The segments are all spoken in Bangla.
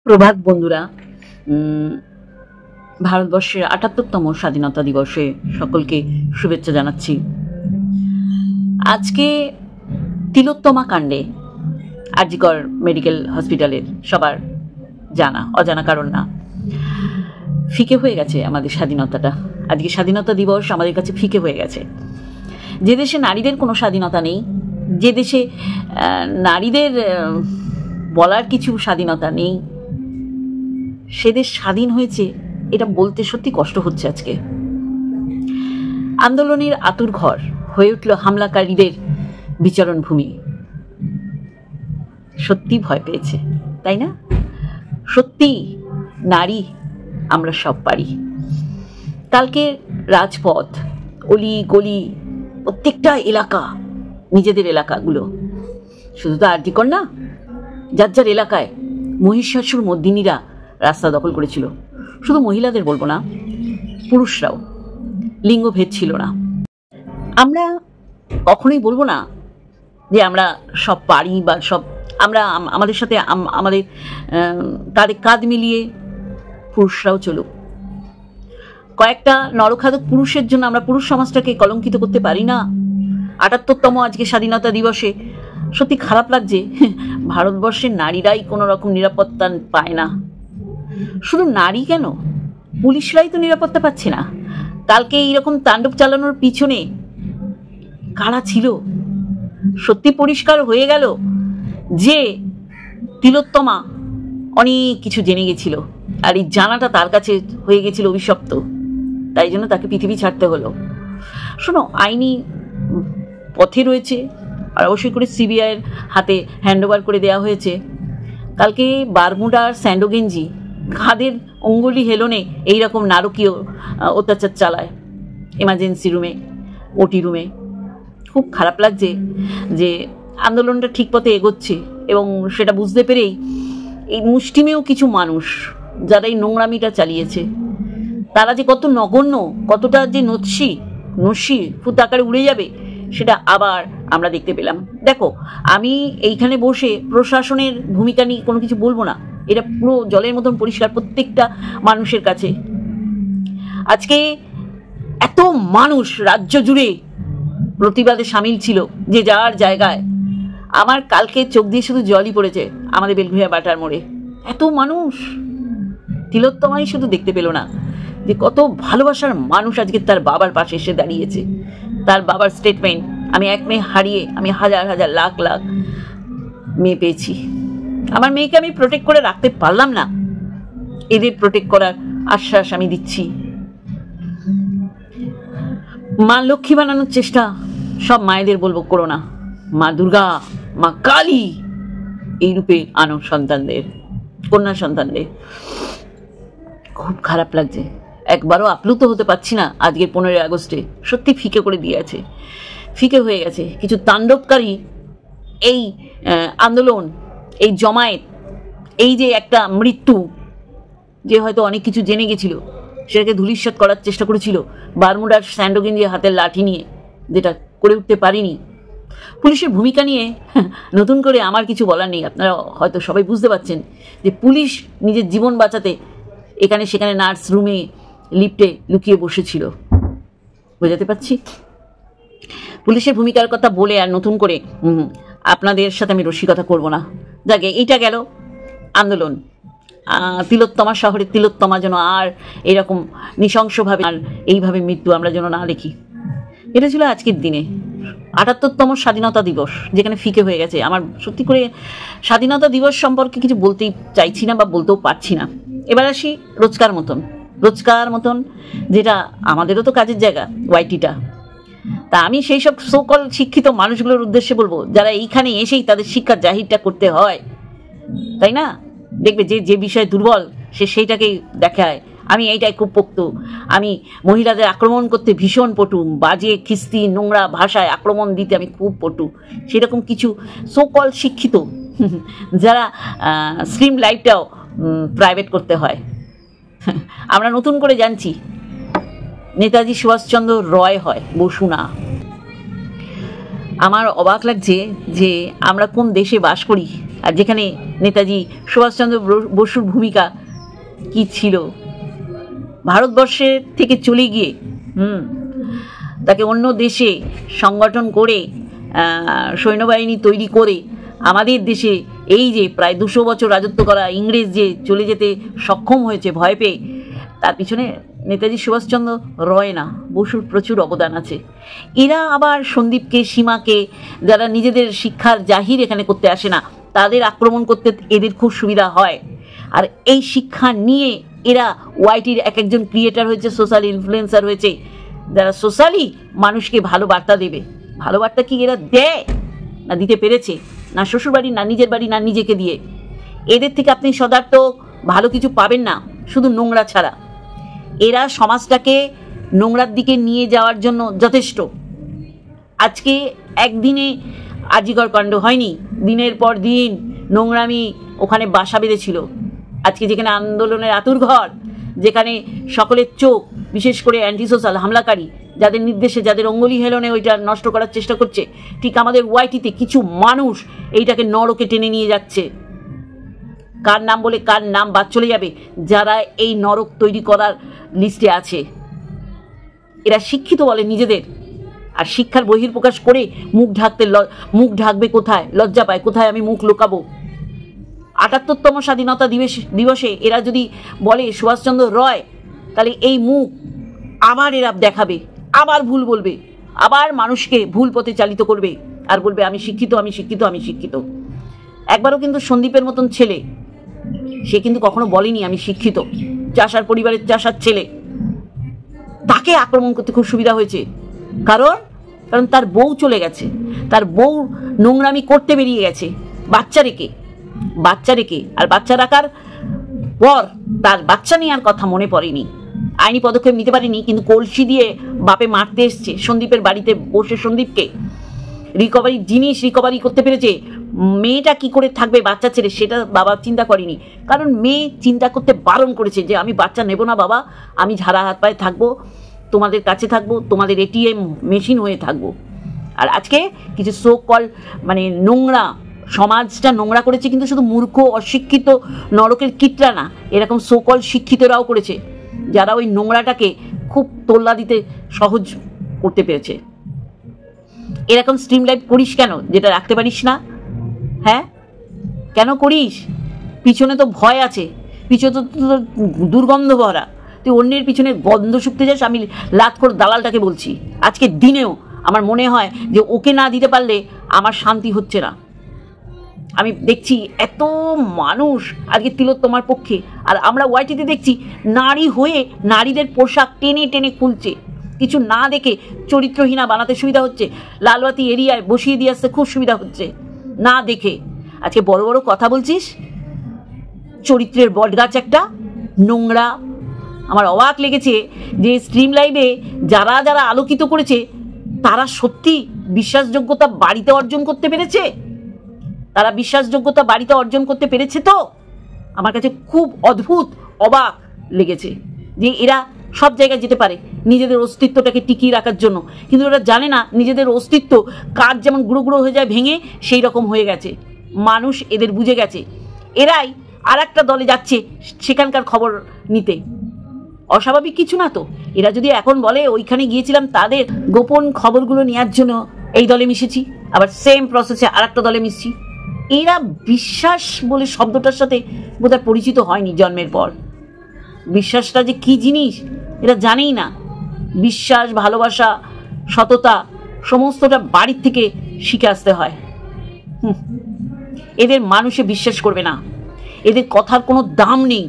প্রভাত বন্ধুরা, ভারতবর্ষের ৭৮তম স্বাধীনতা দিবসে সকলকে শুভেচ্ছা জানাচ্ছি। আজকে তিলোত্তমা কাণ্ডে আরজিকর মেডিকেল হসপিটালের সবার জানা, অজানা কারণ না, ফিকে হয়ে গেছে আমাদের স্বাধীনতাটা। আজকে স্বাধীনতা দিবস আমাদের কাছে ফিকে হয়ে গেছে। যে দেশে নারীদের কোনো স্বাধীনতা নেই, যে দেশে নারীদের বলার কিছু স্বাধীনতা নেই, সে দেশ স্বাধীন হয়েছে এটা বলতে সত্যি কষ্ট হচ্ছে। আজকে আন্দোলনের আতুর ঘর হয়ে উঠল হামলাকারীদের বিচরণ ভূমি। সত্যি ভয় পেয়েছে, তাই না? সত্যি নারী আমরা সব পারি। কালকে রাজপথ, অলি গলি, প্রত্যেকটা এলাকা, নিজেদের এলাকাগুলো, শুধু তো আরজিকর না, যার যার এলাকায় মহিষাসুর মর্দিনীরা রাস্তা দখল করেছিল। শুধু মহিলাদের বলবো না, পুরুষরাও, লিঙ্গভেদ ছিল না। আমরা কখনোই বলবো না যে আমরা সব পারি বা সব, আমরা আমাদের সাথে আমাদের কাঁধে কাঁধ মিলিয়ে পুরুষরাও চলুক। কয়েকটা নরখাদক পুরুষের জন্য আমরা পুরুষ সমাজটাকে কলঙ্কিত করতে পারি না। ৭৮তম আজকে স্বাধীনতা দিবসে সত্যি খারাপ লাগছে, ভারতবর্ষের নারীরাই কোনো রকম নিরাপত্তা পায় না। শুধু নারী কেন, পুলিশরাই তো নিরাপত্তা পাচ্ছে না। কালকে এইরকম তাণ্ডব চালানোর পিছনে কারা ছিল? সত্যি পরিষ্কার হয়ে গেল যে তিলোত্তমা অনেক কিছু জেনে গেছিল, আর এই জানাটা তার কাছে হয়ে গেছিল অভিশপ্ত, তাই জন্য তাকে পৃথিবী ছাড়তে হলো। শোনো, আইনি পথে রয়েছে, আর অবশ্যই করে সিবিআইয়ের হাতে হ্যান্ডওভার করে দেওয়া হয়েছে। কালকে বারমুডার স্যান্ডোগেঞ্জি কাঁধের অঙ্গুলি হেলনে এইরকম নারকীয় অত্যাচার চালায় এমার্জেন্সি রুমে, ওটি রুমে। খুব খারাপ লাগছে যে আন্দোলনটা ঠিক পথে এগোচ্ছে, এবং সেটা বুঝতে পেরেই এই মুষ্টিমেয় কিছু মানুষ যারা এই নোংরামিটা চালিয়েছে, তারা যে কত নগণ্য, কতটা যে নস্যি ফুট আকারে উড়ে যাবে, সেটা আবার আমরা দেখতে পেলাম। দেখো, আমি এইখানে বসে প্রশাসনের ভূমিকা নিয়ে কোনো কিছু বলবো না, এটা পুরো জলের মতন পরিষ্কার প্রত্যেকটা মানুষের কাছে। আজকে এত মানুষ রাজ্য জুড়ে প্রতিবাদে সামিল ছিল, যে যার জায়গায়। আমার কালকে চোখ দিয়ে শুধু জলই পড়েছে আমাদের বেলঘরিয়া বাটার মোড়ে। এত মানুষ, তিলোত্তমাই শুধু দেখতে পেল না যে কত ভালোবাসার মানুষ আজকে তার বাবার পাশে এসে দাঁড়িয়েছে। তার বাবার স্টেটমেন্ট, আমি এক মেয়ে হারিয়ে আমি হাজার হাজার লাখ লাখ মেয়ে পেয়েছি, আমার মেয়েকে আমি প্রোটেক্ট করে রাখতে পারলাম না, এদের প্রোটেক্ট করার আশ্বাস আমি দিচ্ছি। মা লক্ষ্মী বানানোর চেষ্টা সব মায়েদের বলবো করো না। মা দুর্গা, মা কালী এই রূপে আনো সন্তানদের, কন্যা সন্তানদের। খুব খারাপ লাগছে, একবারও আপ্লুত হতে পারছি না। আজকের 15ই আগস্টে সত্যি ফিকে করে দিয়েছে, ফিকে হয়ে গেছে। কিছু তাণ্ডবকারী এই আন্দোলন, এই জমায়েত, এই যে একটা মৃত্যু, যে হয়তো অনেক কিছু জেনে গেছিল, সেটাকে ধূলিসাৎ করার চেষ্টা করেছিল বারমুডার স্যান্ডোগেঞ্জি হাতের লাঠি নিয়ে, যেটা করে উঠতে পারিনি। পুলিশের ভূমিকা নিয়ে নতুন করে আমার কিছু বলার নেই। আপনারা হয়তো সবাই বুঝতে পারছেন যে পুলিশ নিজের জীবন বাঁচাতে এখানে সেখানে নার্স রুমে, লিফটে লুকিয়ে বসেছিল। বোঝাতে পারছি? পুলিশের ভূমিকার কথা বলে আর নতুন করে আপনাদের সাথে আমি রসিকতা করব না। যাকে এইটা গেল আন্দোলন, তিলোত্তমা শহরের তিলোত্তমা যেন আর এরকম নৃশংসভাবে আর এইভাবে মৃত্যু আমরা যেন না দেখি। এটা ছিল আজকের দিনে ৭৮তম স্বাধীনতা দিবস, যেখানে ফিকে হয়ে গেছে। আমার সত্যি করে স্বাধীনতা দিবস সম্পর্কে কিছু বলতেই চাইছি না, বা বলতেও পারছি না। এবার আসি রোজকার মতন, যেটা আমাদেরও তো কাজের জায়গা, ওয়াইটিটা। তা আমি সেই সব সকল শিক্ষিত মানুষগুলোর উদ্দেশ্যে বলবো, যারা এইখানে এসেই তাদের শিক্ষার জাহিরটা করতে হয়, তাই না? দেখবে যে বিষয়ে দুর্বল সে সেইটাকেই দেখায়। আমি এইটাই খুব পোক্ত, আমি মহিলাদের আক্রমণ করতে ভীষণ পটু, বাজে খিস্তি নোংরা ভাষায় আক্রমণ দিতে আমি খুব পটু। সেরকম কিছু সকল শিক্ষিত যারা স্ট্রিম লাইভটাও প্রাইভেট করতে হয়। আমরা নতুন করে জানছি নেতাজি সুভাষচন্দ্র রয় হয়, বসু না। আমার অবাক লাগছে যে আমরা কোন দেশে বাস করি, আর যেখানে নেতাজি সুভাষচন্দ্র বসুর ভূমিকা কি ছিল। ভারতবর্ষের থেকে চলে গিয়ে তাকে অন্য দেশে সংগঠন করে সৈন্যবাহিনী তৈরি করে আমাদের দেশে এই যে প্রায় 200 বছর রাজত্ব করা ইংরেজ যে চলে যেতে সক্ষম হয়েছে ভয় পেয়ে, তার পিছনে নেতাজি সুভাষচন্দ্র রয় না, বসুর প্রচুর অবদান আছে। এরা আবার সন্দীপকে, সীমাকে, যারা নিজেদের শিক্ষার জাহির এখানে করতে আসে না, তাদের আক্রমণ করতে এদের খুব সুবিধা হয়। আর এই শিক্ষা নিয়ে এরা ওয়াইটির এক একজন ক্রিয়েটার হয়েছে, সোশ্যাল ইনফ্লুয়েন্সার হয়েছে, যারা সোশ্যালি মানুষকে ভালো বার্তা দেবে। ভালো বার্তা কি এরা দেয় না দিতে পেরেছে? না শ্বশুরবাড়ি, না নিজের বাড়ি, না নিজেকে দিয়ে। এদের থেকে আপনি সদার্থ ভালো কিছু পাবেন না, শুধু নোংরা ছাড়া। এরা সমাজটাকে নোংরার দিকে নিয়ে যাওয়ার জন্য যথেষ্ট। আজকে একদিনে আজিকর কাণ্ড হয়নি, দিনের পর দিন নোংরামি ওখানে বাসা বেঁধেছিল। আজকে যেখানে আন্দোলনের আতুরঘর, যেখানে সকলের চোখ, বিশেষ করে অ্যান্টি সোশ্যাল হামলাকারী যাদের নির্দেশে, যাদের অঙ্গুলি হেলনে ওইটা নষ্ট করার চেষ্টা করছে, ঠিক আমাদের ওয়াইটিতে কিছু মানুষ এইটাকে নরকে টেনে নিয়ে যাচ্ছে। কার নাম বলে কার নাম বাদ চলে যাবে, যারা এই নরক তৈরি করার লিস্টে আছে। এরা শিক্ষিত বলে নিজেদের, আর শিক্ষার বহির্প্রকাশ করে মুখ ঢাকবে কোথায়? লজ্জা পায় কোথায়? আমি মুখ লুকাবো। ৭৮তম স্বাধীনতা দিবসে এরা যদি বলে সুভাষচন্দ্র রয়, তাহলে এই মুখ আবার এরা দেখাবে, আবার ভুল বলবে, আবার মানুষকে ভুল পথে চালিত করবে, আর বলবে আমি শিক্ষিত, আমি শিক্ষিত, আমি শিক্ষিত। একবারও কিন্তু সন্দীপের মতন ছেলে, সে কিন্তু কখনো বলেনি আমি শিক্ষিত। চাষার পরিবারের চাষার ছেলে, তাকে আক্রমণ করতে খুব সুবিধা হয়েছে। কারণ তার বউ চলে গেছে, তার বউ নোংরামি করতে বেরিয়ে গেছে বাচ্চা রেখে। আর বাচ্চা রাখার পর তার বাচ্চা নিয়ে আর কথা মনে পড়েনি, আইনি পদক্ষেপ নিতে পারেনি, কিন্তু কলসি দিয়ে বাপে মারতে এসছে সন্দীপের বাড়িতে বসে। সন্দীপকে রিকভারি করতে পেরেছে। মেয়েটা কি করে থাকবে বাচ্চা ছেড়ে, সেটা বাবা চিন্তা করেনি। কারণ মেয়ে চিন্তা করতে বারণ করেছে যে আমি বাচ্চা নেব না বাবা, আমি ঝাড়া হাত পায়ে থাকবো, তোমাদের কাছে থাকবো, তোমাদের এটিএম মেশিন হয়ে থাকবো। আর আজকে কিছু সো কল নোংরা, সমাজটা নোংরা করেছে, কিন্তু শুধু মূর্খ অশিক্ষিত নরকের কিটরা না, এরকম সো কল শিক্ষিতরাও করেছে, যারা ওই নোংরাটাকে খুব তোল্লা দিতে সহজ করতে পেরেছে। এরকম স্ট্রিম লাইভ করিস কেন, যেটা রাখতে পারিস না? হ্যাঁ, কেন করিস? পিছনে তো ভয় আছে, পিছনে তো দুর্গন্ধ ভরা, তুই অন্যের পিছনে গন্ধ শুকতে যাস। আমি লাতখোর দালালটাকে বলছি, আজকের দিনেও আমার মনে হয় যে ওকে না দিতে পারলে আমার শান্তি হচ্ছে না। আমি দেখছি এত মানুষ আজকে তিলোত্তমার পক্ষে, আর আমরা ওয়াইটিতে দেখছি নারী হয়ে নারীদের পোশাক টেনে টেনে খুলছে, কিছু না দেখে চরিত্রহীনা বানাতে সুবিধা হচ্ছে, লালবাতি এরিয়ায় বসিয়ে দিয়ে আসতে খুব সুবিধা হচ্ছে না দেখে। আজকে বড় বড় কথা বলছিস, চরিত্রের বটগাছ একটা, নোংরা। আমার অবাক লেগেছে যে স্ট্রিম লাইভে যারা যারা আলোকিত করেছে, তারা সত্যি বিশ্বাসযোগ্যতা বাড়িতে অর্জন করতে পেরেছে। তারা বিশ্বাসযোগ্যতা বাড়িতে অর্জন করতে পেরেছে। তো আমার কাছে খুব অদ্ভুত, অবাক লেগেছে যে এরা সব জায়গায় যেতে পারে নিজেদের অস্তিত্বটাকে টিকিয়ে রাখার জন্য, কিন্তু ওরা জানে না নিজেদের অস্তিত্ব কাজ যেমন গুঁড়ো গুঁড়ো হয়ে যায় ভেঙে, সেই রকম হয়ে গেছে। মানুষ এদের বুঝে গেছে। এরাই আর একটা দলে যাচ্ছে সেখানকার খবর নিতে। অস্বাভাবিক কিছু না তো। এরা যদি এখন বলে ওইখানে গিয়েছিলাম তাদের গোপন খবরগুলো নেওয়ার জন্য এই দলে মিশেছি, আবার সেম প্রসেসে আর একটা দলে মিশছি, এরা বিশ্বাস বলে শব্দটার সাথে বোধহয় পরিচিত হয়নি জন্মের পর। বিশ্বাসটা যে কি জিনিস এরা জানেই না। বিশ্বাস, ভালোবাসা, সততা সমস্তটা বাড়ির থেকে শিখে আসতে হয়। এদের মানুষে বিশ্বাস করবে না, এদের কথার কোনো দাম নেই।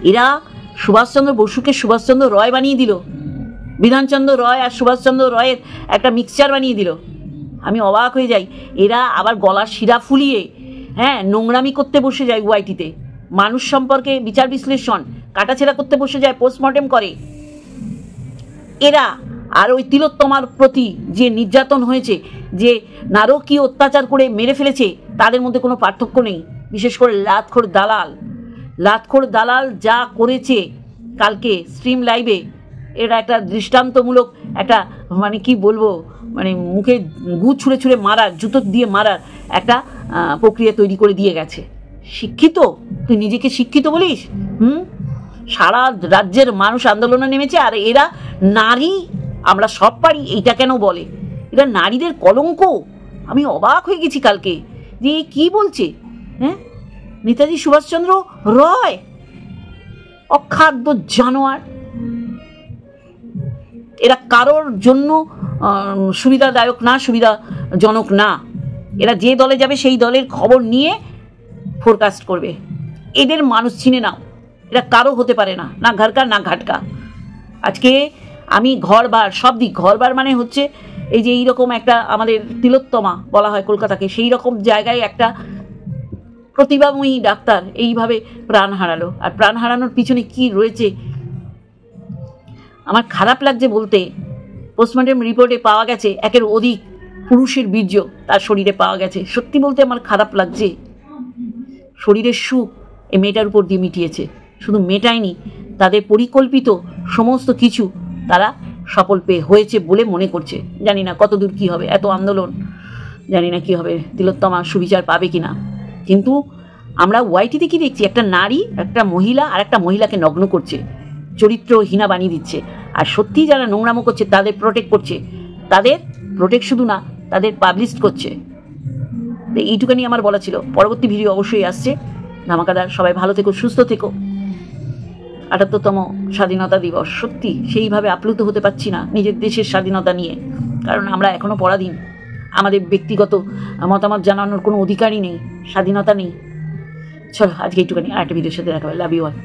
এরা সুভাষচন্দ্র বসুকে সুভাষচন্দ্র রয় বানিয়ে দিল, বিধানচন্দ্র রয় আর সুভাষচন্দ্র রয়ের একটা মিক্সচার বানিয়ে দিল। আমি অবাক হয়ে যাই। এরা আবার গলার শিরা ফুলিয়ে নোংরামি করতে বসে যায় ওয়াইটিতে, মানুষ সম্পর্কে বিচার বিশ্লেষণ কাটাছেড়া করতে বসে যায়, পোস্টমর্টেম করে। এরা আর ওই তিলোত্তমার প্রতি যে নির্যাতন হয়েছে, যে নারকীয় অত্যাচার করে মেরে ফেলেছে, তাদের মধ্যে কোনো পার্থক্য নেই। বিশেষ করে লাতখোর দালাল যা করেছে কালকে স্ট্রিম লাইভে, এটা একটা দৃষ্টান্তমূলক একটা কি বলবো মানে মুখে গু ছুঁড়ে ছুঁড়ে মারার, জুতো দিয়ে মারার একটা প্রক্রিয়া তৈরি করে দিয়ে গেছে। শিক্ষিত? তুই নিজেকে শিক্ষিত বলিস? সারা রাজ্যের মানুষ আন্দোলনে নেমেছে, আর এরা নারী আমরা সব পারি এইটা কেন বলে? এরা নারীদের কলঙ্ক। আমি অবাক হয়ে গেছি কালকে যে কি বলছে। হ্যাঁ, নেতাজি সুভাষচন্দ্র রয় অখাদ্য জানোয়ার। এরা কারোর জন্য সুবিধাদায়ক না, সুবিধাজনক না। এরা যে দলে যাবে সেই দলের খবর নিয়ে ফোরকাস্ট করবে। এদের মানুষ চিনে নাও, এরা কারো হতে পারে না, না ঘরকা না ঘাটকা। আজকে আমি ঘরবার সব দিক, ঘরবার মানে হচ্ছে এই যে এইরকম একটা আমাদের তিলোত্তমা বলা হয় কলকাতাকে, সেই রকম জায়গায় একটা প্রতিভাময়ী ডাক্তার এইভাবে প্রাণ হারালো। আর প্রাণ হারানোর পিছনে কি রয়েছে আমার খারাপ লাগছে বলতে। পোস্টমর্টম রিপোর্টে পাওয়া গেছে 1-এর অধিক পুরুষের বীর্য তার শরীরে পাওয়া গেছে। সত্যি বলতে আমার খারাপ লাগছে। শরীরের সুখ এই মেয়েটার উপর দিয়ে মিটিয়েছে। শুধু মেটায়নি, তাদের পরিকল্পিত সমস্ত কিছু তারা সফল হয়েছে বলে মনে করছে। জানি না কতদূর কী হবে, এত আন্দোলন, জানি না কী হবে, তিলোত্তমা সুবিচার পাবে কি না। কিন্তু আমরা ওয়াইটিতে কি দেখছি, একটা নারী একটা মহিলা আর একটা মহিলাকে নগ্ন করছে, চরিত্রহীনা বানিয়ে দিচ্ছে। আর সত্যি যারা নোংরামো করছে তাদের প্রোটেক্ট করছে, তাদের প্রোটেক্ট শুধু না, তাদের পাবলিশ করছে। তো এইটুখানি আমার বলা ছিল। পরবর্তী ভিডিও অবশ্যই আসছে। ধামাকাদার, সবাই ভালো থেকো, সুস্থ থেকো। ৭৮তম স্বাধীনতা দিবস, সত্যি সেইভাবে আপ্লুত হতে পারছি না নিজের দেশের স্বাধীনতা নিয়ে, কারণ আমরা এখনও পরাধীন। আমাদের ব্যক্তিগত মতামত জানানোর কোনো অধিকারই নেই, স্বাধীনতা নেই। চলো আজকে এইটুখানি, আরেকটা ভিডিওর সাথে দেখা হবে। Love you all.